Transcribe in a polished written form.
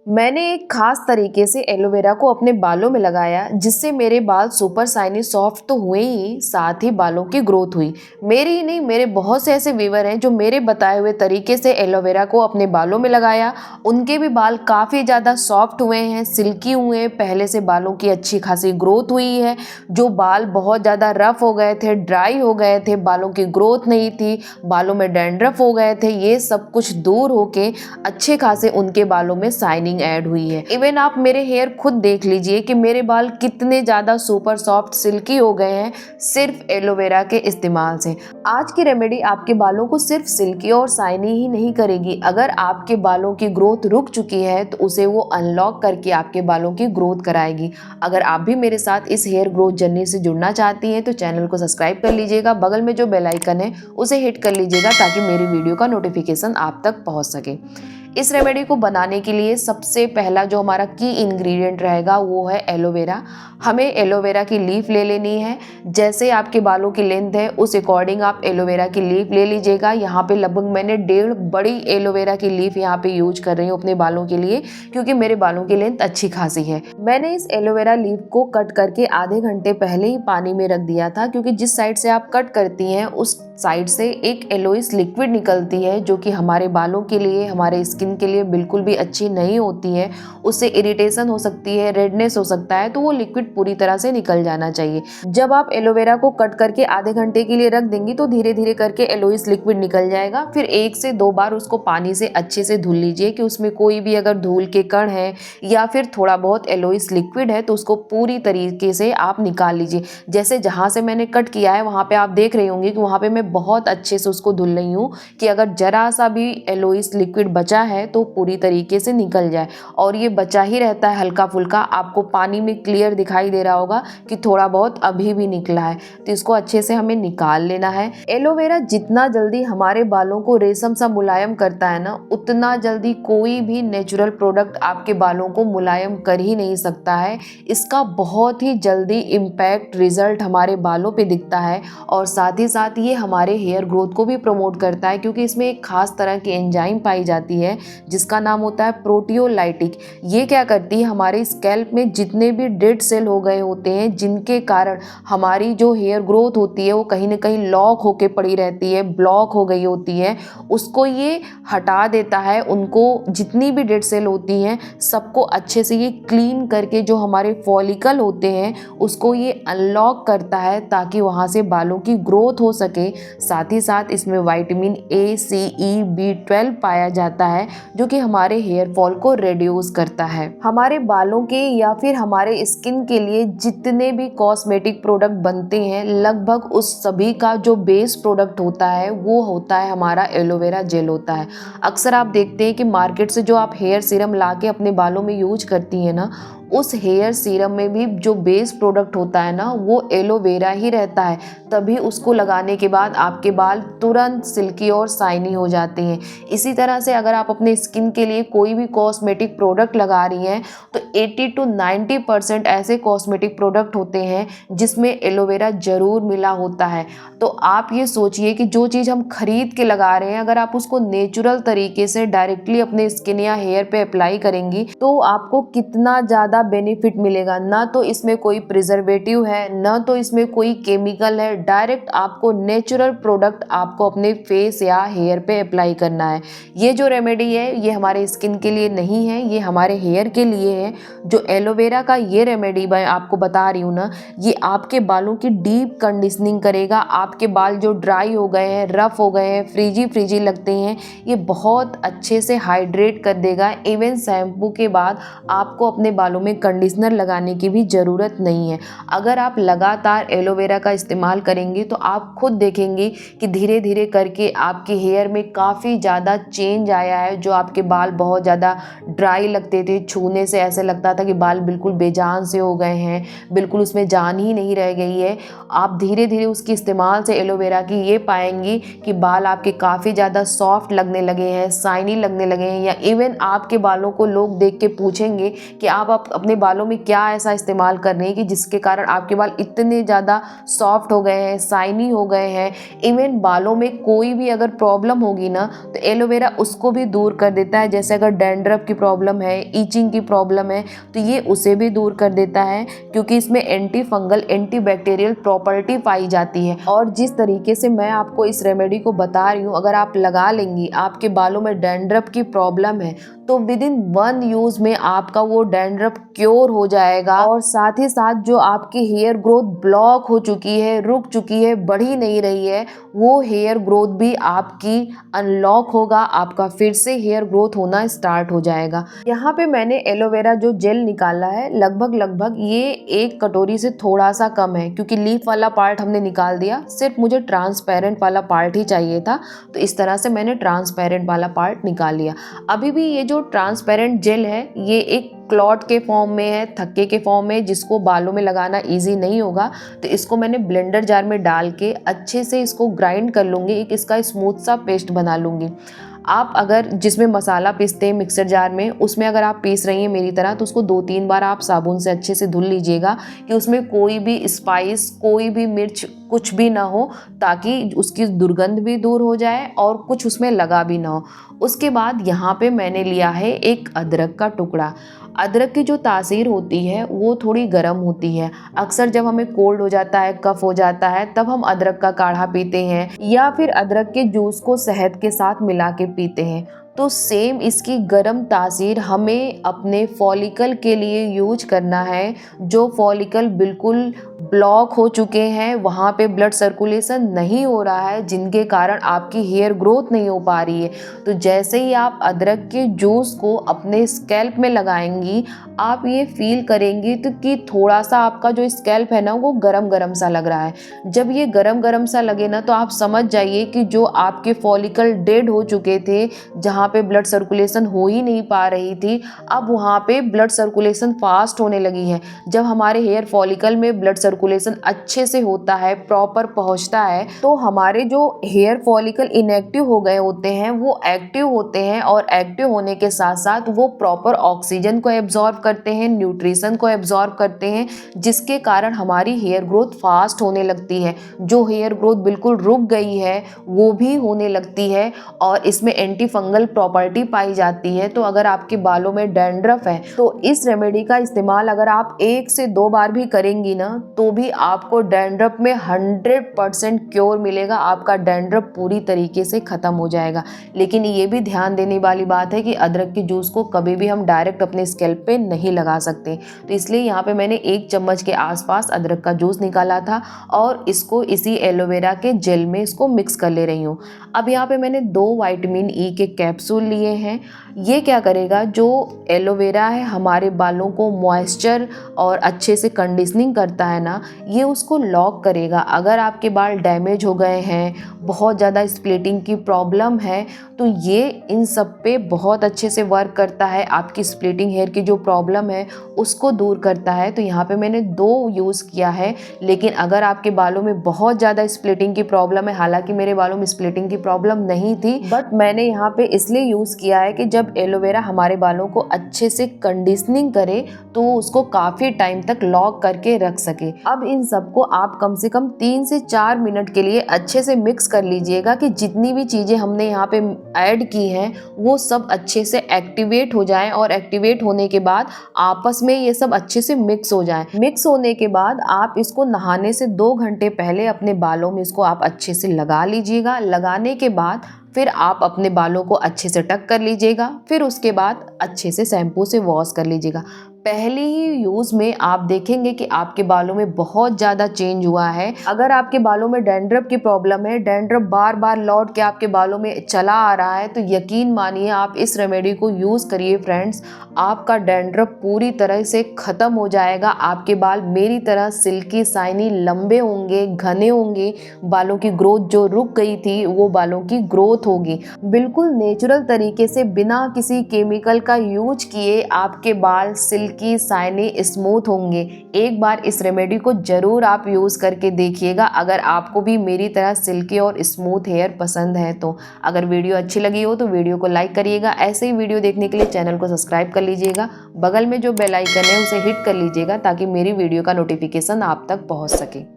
मैंने एक खास तरीके से एलोवेरा को अपने बालों में लगाया जिससे मेरे बाल सुपर शाइनी सॉफ्ट तो हुए ही साथ ही बालों की ग्रोथ हुई। मेरे ही नहीं, मेरे बहुत से ऐसे व्यूअर हैं जो मेरे बताए हुए तरीके से एलोवेरा को अपने बालों में लगाया, उनके भी बाल काफ़ी ज़्यादा सॉफ्ट हुए हैं, सिल्की हुए हैं, पहले से बालों की अच्छी खासी ग्रोथ हुई है। जो बाल बहुत ज़्यादा रफ हो गए थे, ड्राई हो गए थे, बालों की ग्रोथ नहीं थी, बालों में डैंड्रफ हो गए थे, ये सब कुछ दूर होके अच्छे खासे उनके बालों में शाइनिंग ऐड हुई है। इवन आप मेरे हेयर खुद देख लीजिए कि मेरे बाल कितने ज्यादा सुपर सॉफ्ट सिल्की हो गए हैं सिर्फ एलोवेरा के इस्तेमाल से। आज की रेमेडी आपके बालों को सिर्फ सिल्की और शाइनी ही नहीं करेगी, अगर आपके बालों की ग्रोथ रुक चुकी है तो उसे वो अनलॉक करके आपके बालों की ग्रोथ कराएगी। अगर आप भी मेरे साथ इस हेयर ग्रोथ जर्नी से जुड़ना चाहती हैं तो चैनल को सब्सक्राइब कर लीजिएगा, बगल में जो बेल आइकन है उसे हिट कर लीजिएगा ताकि मेरी वीडियो का नोटिफिकेशन आप तक पहुंच सके। इस रेमेडी को बनाने के लिए सबसे पहला जो हमारा की इंग्रेडिएंट रहेगा वो है एलोवेरा। हमें एलोवेरा की लीफ ले लेनी है, जैसे आपके बालों की लेंथ है उस अकॉर्डिंग आप एलोवेरा की लीफ ले लीजिएगा। यहाँ पे लगभग मैंने 1.5 बड़ी एलोवेरा की लीफ यहाँ पे यूज कर रही हूँ अपने बालों के लिए, क्योंकि मेरे बालों की लेंथ अच्छी खासी है। मैंने इस एलोवेरा लीफ को कट करके आधे घंटे पहले ही पानी में रख दिया था, क्योंकि जिस साइड से आप कट करती हैं उस साइड से एक एलोइस लिक्विड निकलती है जो कि हमारे बालों के लिए, हमारे स्किन के लिए बिल्कुल भी अच्छी नहीं होती है। उससे इरिटेशन हो सकती है, रेडनेस हो सकता है, तो वो लिक्विड पूरी तरह से निकल जाना चाहिए। जब आप एलोवेरा को कट करके आधे घंटे के लिए रख देंगी तो धीरे धीरे करके एलोइस लिक्विड निकल जाएगा। फिर 1 से 2 बार उसको पानी से अच्छे से धुल लीजिए कि उसमें कोई भी अगर धूल के कण है या फिर थोड़ा बहुत एलोइस लिक्विड है तो उसको पूरी तरीके से आप निकाल लीजिए। जैसे जहाँ से मैंने कट किया है वहाँ पे आप देख रहे होंगे कि वहाँ पे मैं बहुत अच्छे से उसको धुल रही हूँ कि अगर जरा सा भी एलोइस लिक्विड बचा है तो पूरी तरीके से निकल जाए। और ये बचा ही रहता है हल्का फुल्का, आपको पानी में क्लियर दिखाई दे रहा होगा कि थोड़ा बहुत अभी भी निकला है, तो इसको अच्छे से हमें निकाल लेना है। एलोवेरा जितना जल्दी हमारे बालों को रेशम सा मुलायम करता है ना, उतना जल्दी कोई भी नेचुरल प्रोडक्ट आपके बालों को मुलायम कर ही नहीं सकता है। इसका बहुत ही जल्दी इम्पैक्ट रिजल्ट हमारे बालों पे दिखता है और साथ ही साथ ये हमारे हेयर ग्रोथ को भी प्रमोट करता है, क्योंकि इसमें एक खास तरह की एंजाइम पाई जाती है जिसका नाम होता है प्रोटियोलाइटिक। ये क्या करती है, हमारे स्कैल्प में जितने भी डेड सेल हो गए होते हैं जिनके कारण हमारी जो हेयर ग्रोथ होती है वो कहीं ना कहीं लॉक होके पड़ी रहती है, ब्लॉक हो गई होती है, उसको ये हटा देता है। उनको जितनी भी डेड सेल होती हैं सबको अच्छे से ये क्लीन करके जो हमारे फॉलिकल होते हैं उसको ये अनलॉक करता है ताकि वहाँ से बालों की ग्रोथ हो सके। साथ ही साथ इसमें vitamin A, C, E, B12 पाया जाता है जो कि हमारे हेयर फॉल को रिड्यूस करता है। हमारे बालों के या फिर हमारे स्किन के लिए जितने भी कॉस्मेटिक प्रोडक्ट बनते हैं लगभग उस सभी का जो बेस प्रोडक्ट होता है वो होता है हमारा एलोवेरा जेल होता है। अक्सर आप देखते हैं कि मार्केट से जो आप हेयर सीरम ला के अपने बालों में यूज करती हैं ना, उस हेयर सीरम में भी जो बेस प्रोडक्ट होता है ना वो एलोवेरा ही रहता है, तभी उसको लगाने के बाद आपके बाल तुरंत सिल्की और शाइनी हो जाते हैं। इसी तरह से अगर आप अपने स्किन के लिए कोई भी कॉस्मेटिक प्रोडक्ट लगा रही हैं तो 80 to 90% ऐसे कॉस्मेटिक प्रोडक्ट होते हैं जिसमें एलोवेरा ज़रूर मिला होता है। तो आप ये सोचिए कि जो चीज़ हम खरीद के लगा रहे हैं अगर आप उसको नेचुरल तरीके से डायरेक्टली अपने स्किन या हेयर पे अप्लाई करेंगी तो आपको कितना ज़्यादा बेनिफिट मिलेगा। ना तो इसमें कोई प्रिजर्वेटिव है, ना तो इसमें कोई केमिकल है, डायरेक्ट आपको नेचुरल प्रोडक्ट आपको अपने फेस या हेयर पे अप्लाई करना है। ये जो रेमेडी है ये हमारे स्किन के लिए नहीं है, ये हमारे हेयर के लिए है। जो एलोवेरा का ये रेमेडी मैं आपको बता रही हूँ ना, ये आपके बालों की डीप कंडीशनिंग करेगा। आपके बाल जो ड्राई हो गए हैं, रफ हो गए हैं, फ्रीजी फ्रीजी लगते हैं, ये बहुत अच्छे से हाइड्रेट कर देगा। इवन शैम्पू के बाद आपको अपने बालों में कंडीशनर लगाने की भी ज़रूरत नहीं है। अगर आप लगातार एलोवेरा का इस्तेमाल करेंगे तो आप खुद देखेंगे कि धीरे धीरे करके आपके हेयर में काफ़ी ज़्यादा चेंज आया है। जो आपके बाल बहुत ज़्यादा ड्राई लगते थे, छूने से ऐसे लगता था कि बाल बिल्कुल बेजान से हो गए हैं, बिल्कुल उसमें जान ही नहीं रह गई है, आप धीरे धीरे उसके इस्तेमाल से एलोवेरा की ये पाएंगी कि बाल आपके काफ़ी ज़्यादा सॉफ्ट लगने लगे हैं, शाइनी लगने लगे हैं। या इवन आपके बालों को लोग देख के पूछेंगे कि आप अपने बालों में क्या ऐसा इस्तेमाल कर रही हैं कि जिसके कारण आपके बाल इतने ज़्यादा सॉफ्ट हो गए हैं, शाइनी हो गए हैं। इवन बालों में कोई भी अगर प्रॉब्लम होगी ना तो एलोवेरा उसको भी दूर कर देता है। जैसे अगर डैंड्रफ की प्रॉब्लम है, ईचिंग की प्रॉब्लम है, तो ये उसे भी दूर कर देता है, क्योंकि इसमें anti fungal anti bacterial property पाई जाती है। और जिस तरीके से मैं आपको इस रेमेडी को बता रही हूँ, अगर आप लगा लेंगी, आपके बालों में डैंड्रफ की प्रॉब्लम है, तो विद इन 1 यूज में आपका वो डैंड्रफ क्योर हो जाएगा। और साथ ही साथ जो आपकी हेयर ग्रोथ ब्लॉक हो चुकी है, रुक चुकी है, बढ़ी नहीं रही है, वो हेयर ग्रोथ भी आपकी अनलॉक होगा, आपका फिर से हेयर ग्रोथ होना स्टार्ट हो जाएगा। यहाँ पे मैंने एलोवेरा जो जेल निकाला है, लगभग ये 1 कटोरी से थोड़ा सा कम है, क्योंकि लीफ वाला पार्ट हमने निकाल दिया, सिर्फ मुझे ट्रांसपेरेंट वाला पार्ट ही चाहिए था, तो इस तरह से मैंने ट्रांसपेरेंट वाला पार्ट निकाल लिया। अभी भी ये जो ट्रांसपेरेंट जेल है, ये एक क्लॉट के फॉर्म में है, थक्के के फॉर्म में, जिसको बालों में लगाना इजी नहीं होगा। तो इसको मैंने ब्लेंडर जार में डाल के अच्छे से इसको ग्राइंड कर लूँगी, एक इसका स्मूथ सा पेस्ट बना लूँगी। आप अगर जिसमें मसाला पीसते हैं मिक्सर जार में, उसमें अगर आप पीस रही हैं मेरी तरह, तो उसको 2-3 बार आप साबुन से अच्छे से धुल लीजिएगा कि उसमें कोई भी स्पाइस, कोई भी मिर्च कुछ भी ना हो, ताकि उसकी दुर्गंध भी दूर हो जाए और कुछ उसमें लगा भी ना हो। उसके बाद यहाँ पे मैंने लिया है एक अदरक का टुकड़ा। अदरक की जो तासीर होती है वो थोड़ी गर्म होती है। अक्सर जब हमें कोल्ड हो जाता है, कफ हो जाता है, तब हम अदरक का काढ़ा पीते हैं या फिर अदरक के जूस को शहद के साथ मिला के पीते हैं। तो सेम इसकी गर्म तासीर हमें अपने फॉलिकल के लिए यूज करना है। जो फॉलिकल बिल्कुल ब्लॉक हो चुके हैं, वहाँ पे ब्लड सर्कुलेशन नहीं हो रहा है, जिनके कारण आपकी हेयर ग्रोथ नहीं हो पा रही है, तो जैसे ही आप अदरक के जूस को अपने स्कैल्प में लगाएंगी, आप ये फील करेंगी तो कि थोड़ा सा आपका जो स्कैल्प है ना, वो गरम गरम सा लग रहा है। जब ये गरम गरम सा लगे ना, तो आप समझ जाइए कि जो आपके फॉलिकल डेड हो चुके थे, जहाँ पे ब्लड सर्कुलेशन हो ही नहीं पा रही थी, अब वहाँ पे ब्लड सर्कुलेशन फास्ट होने लगी है। जब हमारे हेयर फॉलिकल में ब्लड सर्कुलेशन अच्छे से होता है, प्रॉपर पहुँचता है, तो हमारे जो हेयर फॉलिकल इनएक्टिव हो गए होते हैं वो एक्टिव होते हैं, और एक्टिव होने के साथ साथ वो प्रॉपर ऑक्सीजन को एब्जॉर्ब करते हैं, न्यूट्रिशन को एब्जॉर्ब करते हैं, जिसके कारण हमारी हेयर ग्रोथ फास्ट होने लगती है। जो हेयर ग्रोथ बिल्कुल रुक गई है वो भी होने लगती है, और इसमें एंटी फंगल प्रॉपर्टी पाई जाती है। तो अगर आपके बालों में डैंड्रफ है, तो इस रेमेडी का इस्तेमाल अगर आप 1 से 2 बार भी करेंगी ना, तो भी आपको डैंड्रफ में 100% क्योर मिलेगा, आपका डैंड्रफ पूरी तरीके से खत्म हो जाएगा। लेकिन ये भी ध्यान देने वाली बात है कि अदरक के जूस को कभी भी हम डायरेक्ट अपने स्कैल्प पे नहीं लगा सकते, तो इसलिए यहाँ पे मैंने 1 चम्मच के आसपास अदरक का जूस निकाला था, और इसको इसी एलोवेरा के जेल में इसको मिक्स कर ले रही हूँ। अब यहाँ पे मैंने 2 विटामिन ई के कैप्सूल लिए हैं। ये क्या करेगा, जो एलोवेरा है हमारे बालों को मॉइस्चर और अच्छे से कंडीशनिंग करता है ना, ये उसको लॉक करेगा। अगर आपके बाल डैमेज हो गए हैं, बहुत ज़्यादा स्प्लिटिंग की प्रॉब्लम है, तो ये इन सब पे बहुत अच्छे से वर्क करता है। आपकी स्प्लिटिंग हेयर की जो प्रॉब्लम है उसको दूर करता है। तो यहाँ पे मैंने 2 यूज़ किया है। लेकिन अगर आपके बालों में बहुत ज़्यादा स्प्लिटिंग की प्रॉब्लम है, हालांकि मेरे बालों में स्प्लिटिंग की प्रॉब्लम नहीं थी, बट मैंने यहाँ पे इसलिए यूज़ किया है कि जब एलोवेरा हमारे बालों को अच्छे से कंडीशनिंग करे, तो उसको काफ़ी टाइम तक लॉक करके रख सके। अब इन सबको आप कम से कम 3 से 4 मिनट के लिए अच्छे से मिक्स कर लीजिएगा, कि जितनी भी चीज़ें हमने यहाँ पे ऐड की हैं वो सब अच्छे से एक्टिवेट हो जाएं, और एक्टिवेट होने के बाद आपस में ये सब अच्छे से मिक्स हो जाएं। मिक्स होने के बाद आप इसको नहाने से 2 घंटे पहले अपने बालों में इसको आप अच्छे से लगा लीजिएगा। लगाने के बाद फिर आप अपने बालों को अच्छे से टक कर लीजिएगा, फिर उसके बाद अच्छे से शैम्पू से वॉश कर लीजिएगा। पहले ही यूज़ में आप देखेंगे कि आपके बालों में बहुत ज़्यादा चेंज हुआ है। अगर आपके बालों में डैंड्रफ की प्रॉब्लम है, डैंड्रफ बार बार लौट के आपके बालों में चला आ रहा है, तो यकीन मानिए आप इस रेमेडी को यूज़ करिए फ्रेंड्स, आपका डैंड्रफ पूरी तरह से ख़त्म हो जाएगा। आपके बाल मेरी तरह सिल्की शाइनी लंबे होंगे, घने होंगे, बालों की ग्रोथ जो रुक गई थी वो बालों की ग्रोथ होगी। बिल्कुल नेचुरल तरीके से बिना किसी केमिकल का यूज किए आपके बाल सिल्की सिल्की शाइनी स्मूथ होंगे। एक बार इस रेमेडी को ज़रूर आप यूज़ करके देखिएगा अगर आपको भी मेरी तरह सिल्की और स्मूथ हेयर पसंद है तो। अगर वीडियो अच्छी लगी हो तो वीडियो को लाइक करिएगा। ऐसे ही वीडियो देखने के लिए चैनल को सब्सक्राइब कर लीजिएगा। बगल में जो बेल आइकन है उसे हिट कर लीजिएगा ताकि मेरी वीडियो का नोटिफिकेशन आप तक पहुँच सके।